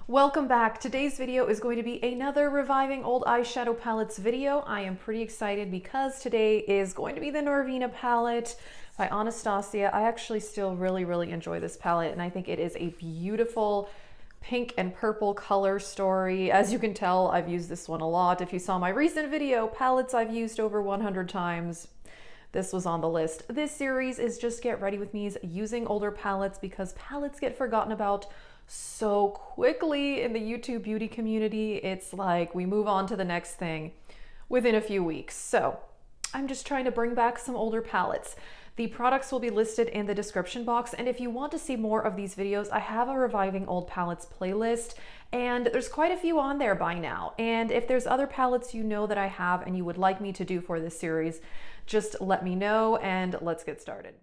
Welcome back. Today's video is going to be another reviving old eyeshadow palettes video. I am pretty excited because today is going to be the NORVINA palette by Anastasia. I actually still really enjoy this palette, and I think it is a beautiful pink and purple color story. As you can tell, I've used this one a lot. If you saw my recent video, palettes I've used over 100 times, this was on the list. This series is just get ready with me's using older palettes because palettes get forgotten about so quickly in the YouTube beauty community. It's like we move on to the next thing within a few weeks. So I'm just trying to bring back some older palettes. The products will be listed in the description box, and if you want to see more of these videos, I have a reviving old palettes playlist, and there's quite a few on there by now. And if there's other palettes you know that I have and you would like me to do for this series, just let me know and let's get started.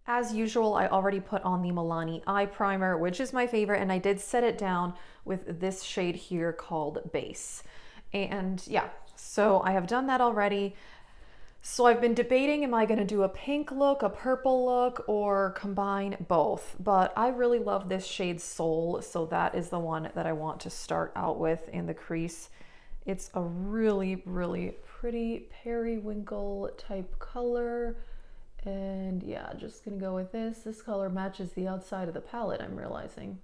As usual, I already put on the Milani eye primer, which is my favorite, and I did set it down with this shade here called Base. And yeah, so I have done that already. So I've been debating, am I going to do a pink look, a purple look, or combine both? But I really love this shade Soul, so that is the one that I want to start out with in the crease. It's a really pretty periwinkle type color. And yeah, just gonna go with this. This color matches the outside of the palette, I'm realizing.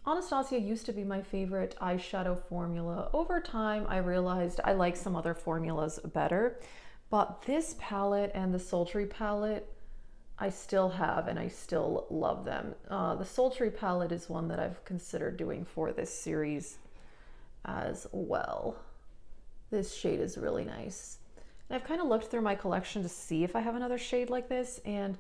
Anastasia used to be my favorite eyeshadow formula. Over time, I realized I like some other formulas better, but this palette and the Sultry palette, I still have and I still love them. The Sultry palette is one that I've considered doing for this series as well. This shade is really nice. And I've kind of looked through my collection to see if I have another shade like this, and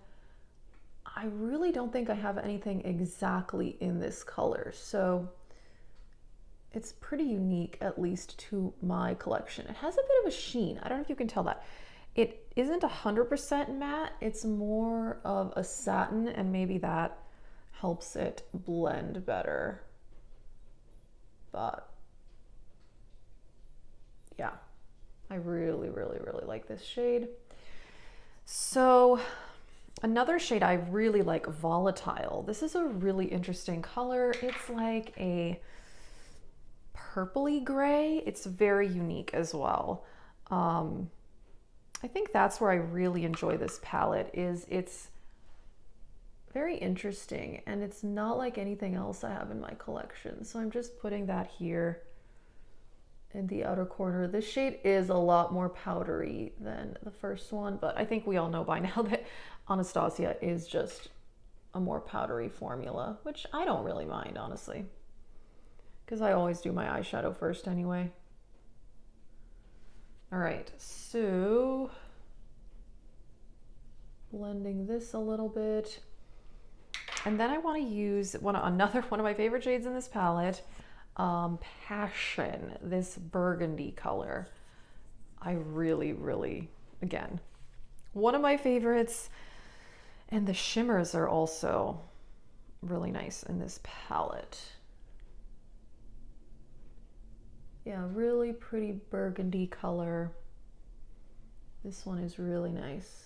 I really don't think I have anything exactly in this color. So it's pretty unique, at least to my collection. It has a bit of a sheen. I don't know if you can tell that. It isn't 100% matte. It's more of a satin, and maybe that helps it blend better. But yeah. I really like this shade. So another shade I really like, Volatile. This is a really interesting color. It's like a purpley gray. It's very unique as well. I think that's where I really enjoy this palette, is it's very interesting and it's not like anything else I have in my collection. So I'm just putting that here in the outer corner. This shade is a lot more powdery than the first one, but I think we all know by now that Anastasia is just a more powdery formula, which I don't really mind, honestly, because I always do my eyeshadow first anyway. All right, so blending this a little bit, and then I want to use another one of my favorite shades in this palette, Passion, this burgundy color. I really, again, one of my favorites, and the shimmers are also really nice in this palette. Yeah, really pretty burgundy color. This one is really nice.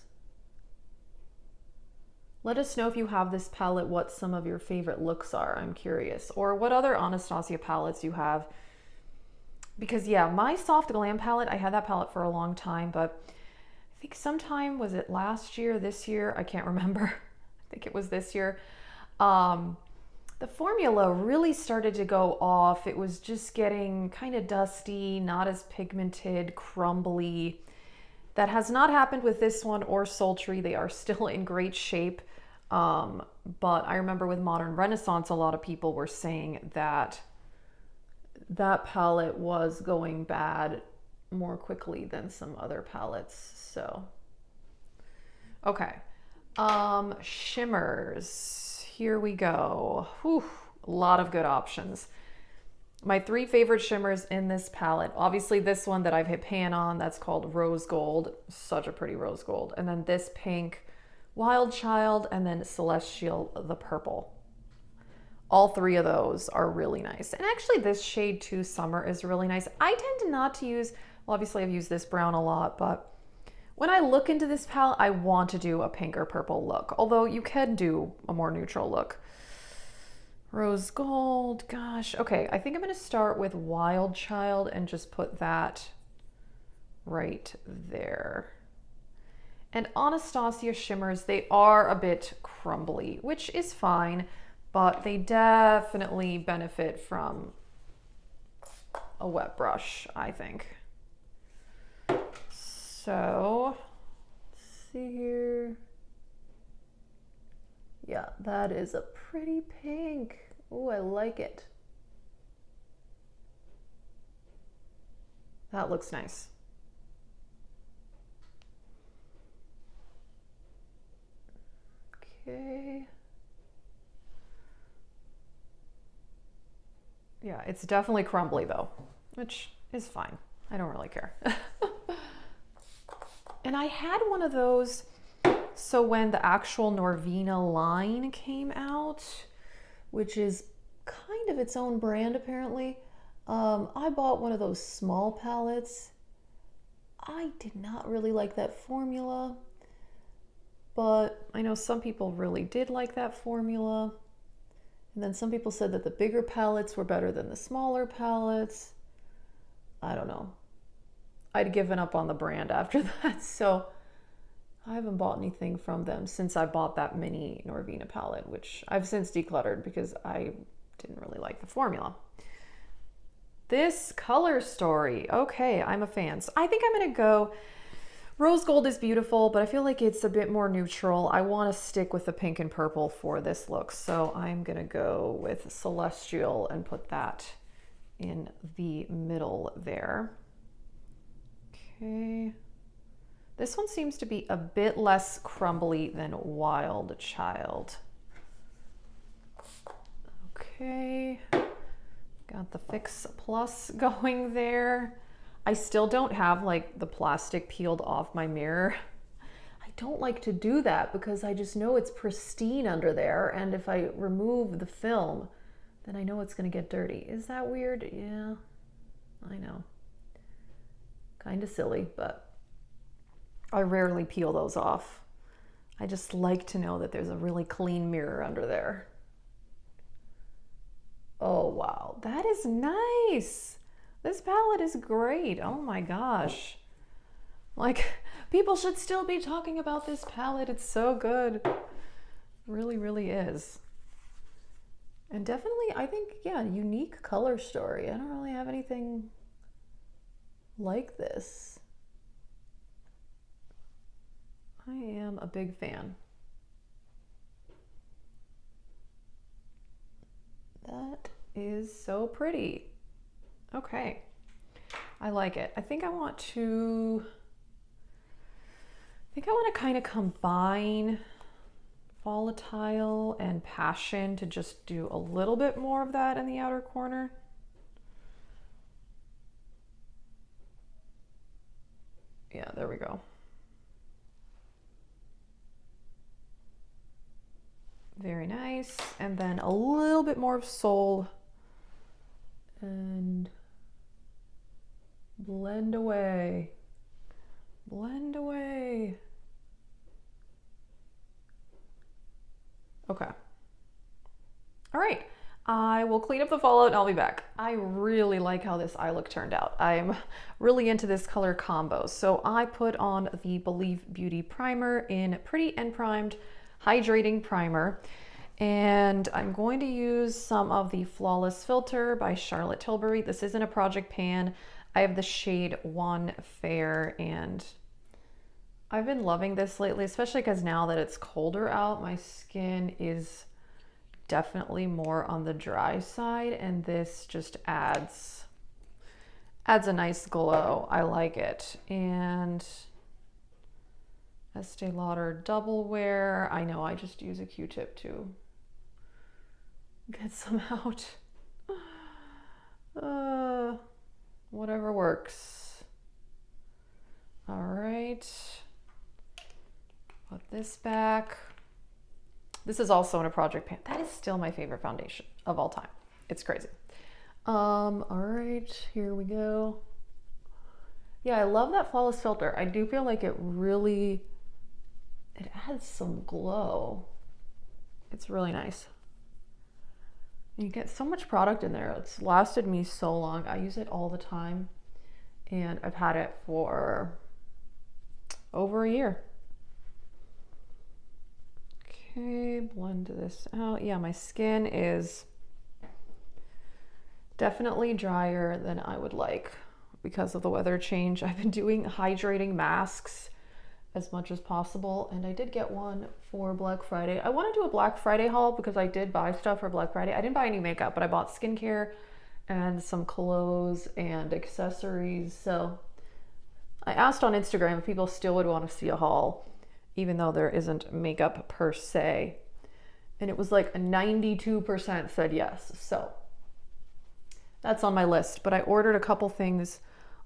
Let us know if you have this palette, what some of your favorite looks are. I'm curious. Or what other Anastasia palettes you have. Because yeah, my Soft Glam palette, I had that palette for a long time, but I think sometime, was it last year, this year? I can't remember. I think it was this year. The formula really started to go off. It was just getting kind of dusty, not as pigmented, crumbly. That has not happened with this one or Sultry. They are still in great shape. But I remember with Modern Renaissance, a lot of people were saying that that palette was going bad more quickly than some other palettes. So, okay. Shimmers. Here we go. Whew, a lot of good options. My three favorite shimmers in this palette, obviously this one that I've hit pan on, that's called Rose Gold, such a pretty rose gold. And then this pink, Wild Child, and then Celestial, the purple. All three of those are really nice. And actually this shade too, Summer, is really nice. I tend not to use, well, obviously I've used this brown a lot, but when I look into this palette, I want to do a pink or purple look, although you can do a more neutral look. Rose gold, gosh. Okay, I think I'm gonna start with Wild Child and just put that right there. And Anastasia shimmers, they are a bit crumbly, which is fine, but they definitely benefit from a wet brush, I think. So, let's see here. Yeah, that is a pretty pink. Oh, I like it. That looks nice. Okay. Yeah, it's definitely crumbly though, which is fine. I don't really care. And I had one of those, so when the actual NORVINA line came out, which is kind of its own brand apparently, I bought one of those small palettes. I did not really like that formula, but I know some people really did like that formula. And then some people said that the bigger palettes were better than the smaller palettes. I don't know. I'd given up on the brand after that, so I haven't bought anything from them since I bought that mini NORVINA palette, which I've since decluttered because I didn't really like the formula. This color story, okay, I'm a fan. So I think I'm gonna go, rose gold is beautiful, but I feel like it's a bit more neutral. I wanna stick with the pink and purple for this look. So I'm gonna go with Celestial and put that in the middle there. Okay. This one seems to be a bit less crumbly than Wild Child. Okay. Got the Fix Plus going there. I still don't have like the plastic peeled off my mirror. I don't like to do that because I just know it's pristine under there, and if I remove the film, then I know it's gonna get dirty. Is that weird? Yeah, I know. Kind of silly, but I rarely peel those off. I just like to know that there's a really clean mirror under there. Oh wow, that is nice. This palette is great. Oh my gosh. Like, people should still be talking about this palette. It's so good. It really, really is. And definitely, I think, yeah, unique color story. I don't really have anything like this. I am a big fan. That is so pretty. Okay, I like it. I think I want to kind of combine Volatile and Passion to just do a little bit more of that in the outer corner. Yeah, there we go. Very nice. And then a little bit more of Soul and blend away. Blend away. Okay. All right. I will clean up the fallout and I'll be back. I really like how this eye look turned out. I'm really into this color combo. So I put on the Believe Beauty Primer in Pretty and Primed Hydrating Primer. And I'm going to use some of the Flawless Filter by Charlotte Tilbury. This isn't a project pan. I have the shade One Fair, and I've been loving this lately, especially because now that it's colder out, my skin is definitely more on the dry side, and this just adds a nice glow. I like it. And Estee Lauder Double Wear. I know, I just use a Q-tip to get some out. Whatever works. All right. Put this back. This is also in a project pan. That is still my favorite foundation of all time. It's crazy. All right, here we go. Yeah, I love that Flawless Filter. I do feel like it adds some glow. It's really nice. You get so much product in there. It's lasted me so long. I use it all the time, and I've had it for over a year. Okay, blend this out. Yeah, my skin is definitely drier than I would like because of the weather change. I've been doing hydrating masks as much as possible, and I did get one for Black Friday. I want to do a Black Friday haul because I did buy stuff for Black Friday. I didn't buy any makeup, but I bought skincare and some clothes and accessories. So I asked on Instagram if people still would want to see a haul, even though there isn't makeup per se. And it was like 92% said yes. So that's on my list. But I ordered a couple things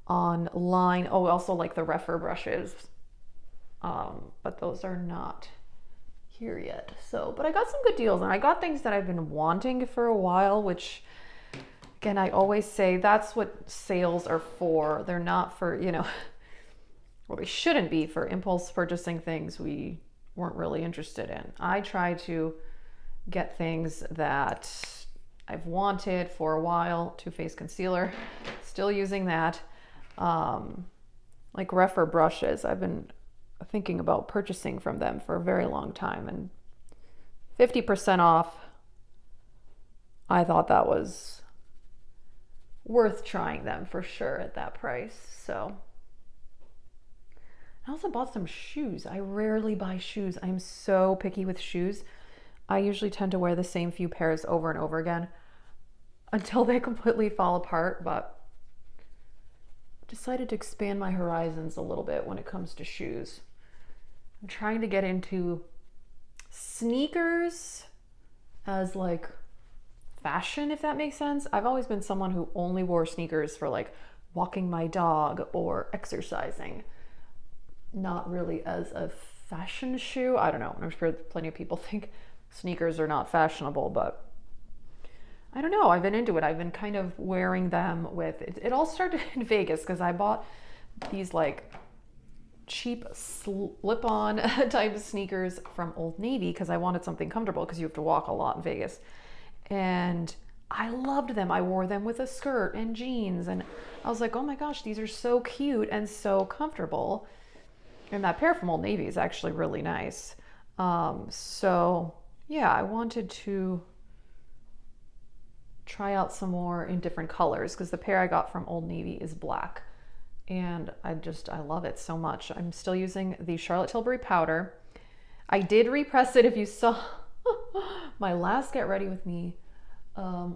online. Oh, also like the Refer brushes. But those are not here yet. So, but I got some good deals, and I got things that I've been wanting for a while, which again, I always say that's what sales are for. They're not for, you know, well, they shouldn't be for impulse purchasing things we weren't really interested in. I try to get things that I've wanted for a while. Too Faced concealer, still using that. Like Refer brushes, I've been thinking about purchasing from them for a very long time, and 50% off, I thought that was worth trying them for sure at that price. So I also bought some shoes. I rarely buy shoes. I'm so picky with shoes. I usually tend to wear the same few pairs over and over again until they completely fall apart, but decided to expand my horizons a little bit when it comes to shoes. I'm trying to get into sneakers as like fashion, if that makes sense. I've always been someone who only wore sneakers for like walking my dog or exercising, not really as a fashion shoe. I don't know. I'm sure plenty of people think sneakers are not fashionable, but I don't know. I've been into it. I've been kind of wearing them with it. It all started in Vegas because I bought these like cheap slip-on type sneakers from Old Navy because I wanted something comfortable because you have to walk a lot in Vegas. And I loved them. I wore them with a skirt and jeans, and I was like, oh my gosh, these are so cute and so comfortable. And that pair from Old Navy is actually really nice. So yeah, I wanted to try out some more in different colors because the pair I got from Old Navy is black. And I love it so much. I'm still using the Charlotte Tilbury powder. I did repress it. If you saw my last Get Ready With Me,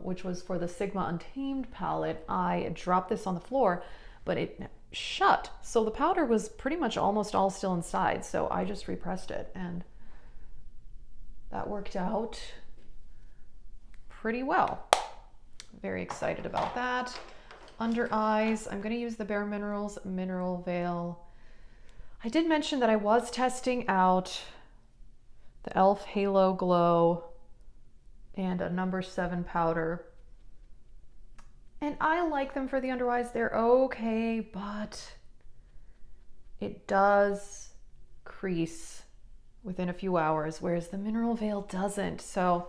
which was for the Sigma Untamed palette, I dropped this on the floor, but it shut. So the powder was pretty much almost all still inside. So I just repressed it, and that worked out pretty well. Very excited about that. Under eyes, I'm going to use the Bare Minerals Mineral Veil. I did mention that I was testing out the e.l.f. Halo Glow and a number 7 powder. And I like them for the under eyes. They're okay, but it does crease within a few hours, whereas the Mineral Veil doesn't. So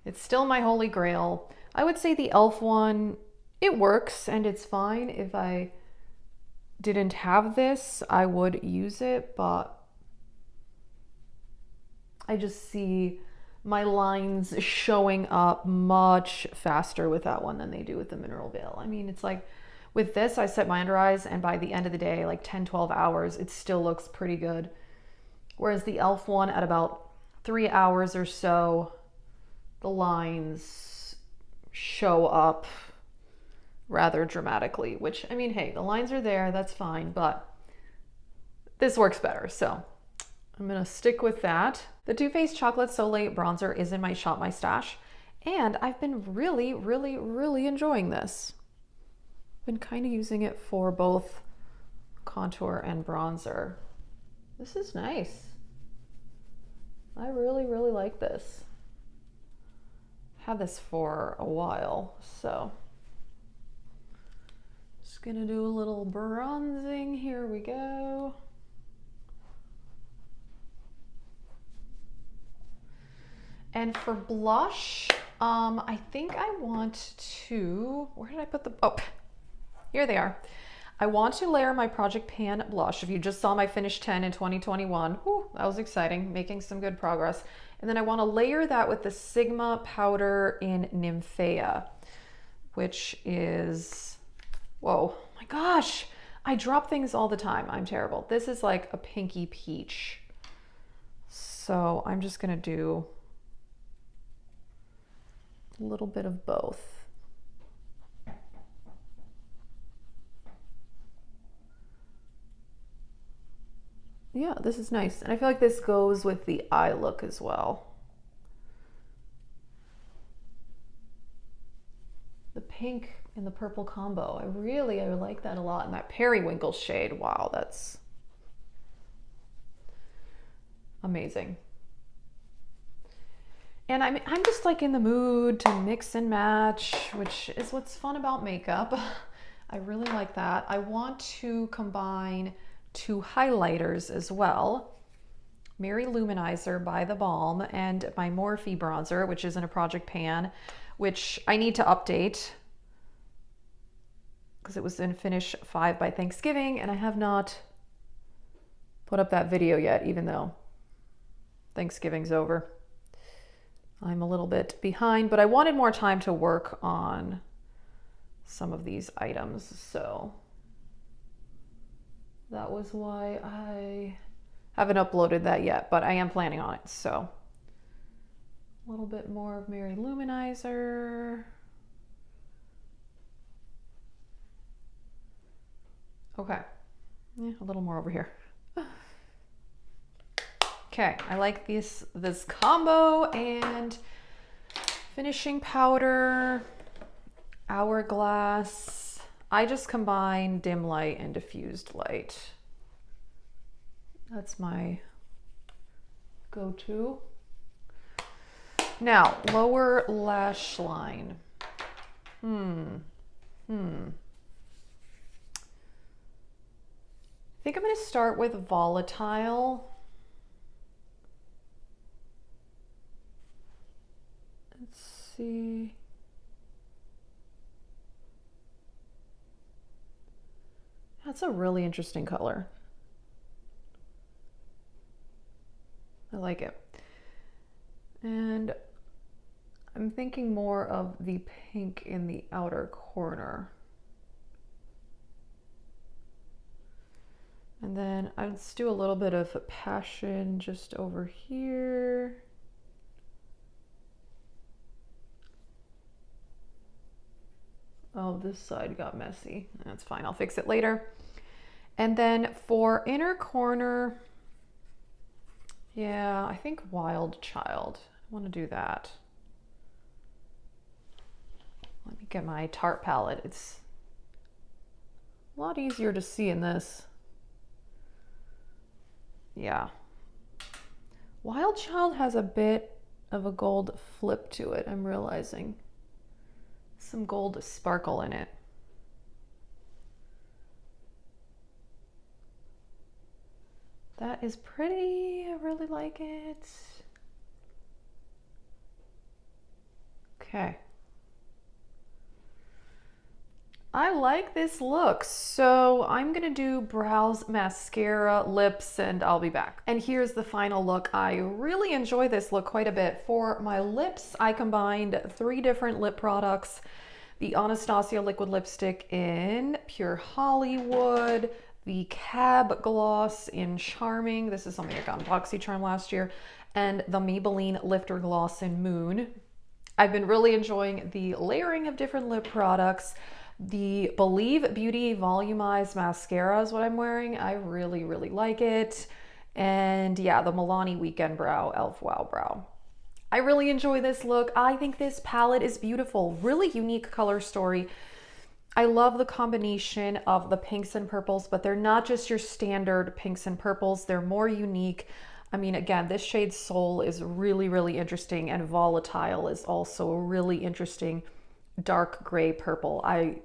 it's still my holy grail. I would say the e.l.f. one, it works and it's fine. If I didn't have this, I would use it, but I just see my lines showing up much faster with that one than they do with the Mineral Veil. I mean, it's like with this, I set my under eyes, and by the end of the day, like 10, 12 hours, it still looks pretty good. Whereas the e.l.f. one, at about 3 hours or so, the lines show up rather dramatically, which, I mean, hey, the lines are there, that's fine, but this works better, so I'm gonna stick with that. The Too Faced Chocolate Soleil bronzer is in my Shop My Stash, and I've been really, really, really enjoying this. Been kind of using it for both contour and bronzer. This is nice. I really, really like this. Had this for a while, so just gonna do a little bronzing. Here we go. And for blush, I think I want to, where did I put the, oh, here they are. I want to layer my Project Pan blush. If you just saw my Finish 10 in 2021, whew, that was exciting, making some good progress. And then I want to layer that with the Sigma powder in Nymphea, which is, whoa, my gosh, I drop things all the time. I'm terrible. This is like a pinky peach. So I'm just gonna do a little bit of both. Yeah, this is nice. And I feel like this goes with the eye look as well. The pink and the purple combo. I like that a lot. And that periwinkle shade, wow, that's amazing. And I'm just like in the mood to mix and match, which is what's fun about makeup. I really like that. I want to combine two highlighters as well. Mary Luminizer by The Balm and my Morphe bronzer, which is in a Project Pan, which I need to update because it was in Finish 5 by Thanksgiving, and I have not put up that video yet, even though Thanksgiving's over. I'm a little bit behind, but I wanted more time to work on some of these items, so that was why I haven't uploaded that yet, but I am planning on it. So a little bit more of Mary Luminizer. Okay, yeah, a little more over here. Okay, I like this combo. And finishing powder, Hourglass. I just combine dim light and diffused light. That's my go-to. Now, lower lash line. I think I'm going to start with Volatile. Let's see. That's a really interesting color. I like it. And I'm thinking more of the pink in the outer corner. And then let's do a little bit of Passion just over here. Oh, this side got messy. That's fine, I'll fix it later. And then for inner corner, yeah, I think Wild Child. I want to do that. Let me get my Tarte palette. It's a lot easier to see in this. Yeah. Wild Child has a bit of a gold flip to it, I'm realizing. Some gold sparkle in it. That is pretty, I really like it. Okay. I like this look, so I'm gonna do brows, mascara, lips, and I'll be back. And here's the final look. I really enjoy this look quite a bit. For my lips, I combined 3 different lip products. The Anastasia liquid lipstick in Pure Hollywood, the Cab gloss in Charming. This is something I got in BoxyCharm last year. And the Maybelline Lifter gloss in Moon. I've been really enjoying the layering of different lip products. The Believe Beauty Volumized Mascara is what I'm wearing. I really, really like it. And yeah, the Milani Weekend Brow Elf Wow Brow. I really enjoy this look. I think this palette is beautiful. Really unique color story. I love the combination of the pinks and purples, but they're not just your standard pinks and purples. They're more unique. I mean, again, this shade Soul is really, really interesting, and Volatile is also a really interesting dark gray purple. I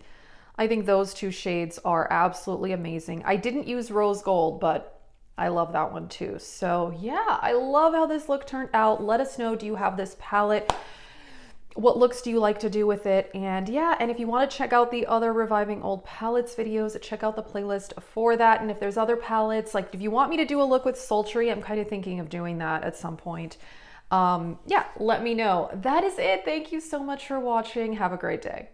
think those 2 shades are absolutely amazing. I didn't use Rose Gold, but I love that one too. So yeah, I love how this look turned out. Let us know, do you have this palette? what looks do you like to do with it? And yeah, and if you want to check out the other Reviving Old Palettes videos, check out the playlist for that. And if there's other palettes, like if you want me to do a look with Sultry, I'm kind of thinking of doing that at some point. Yeah, let me know. That is it. Thank you so much for watching. Have a great day.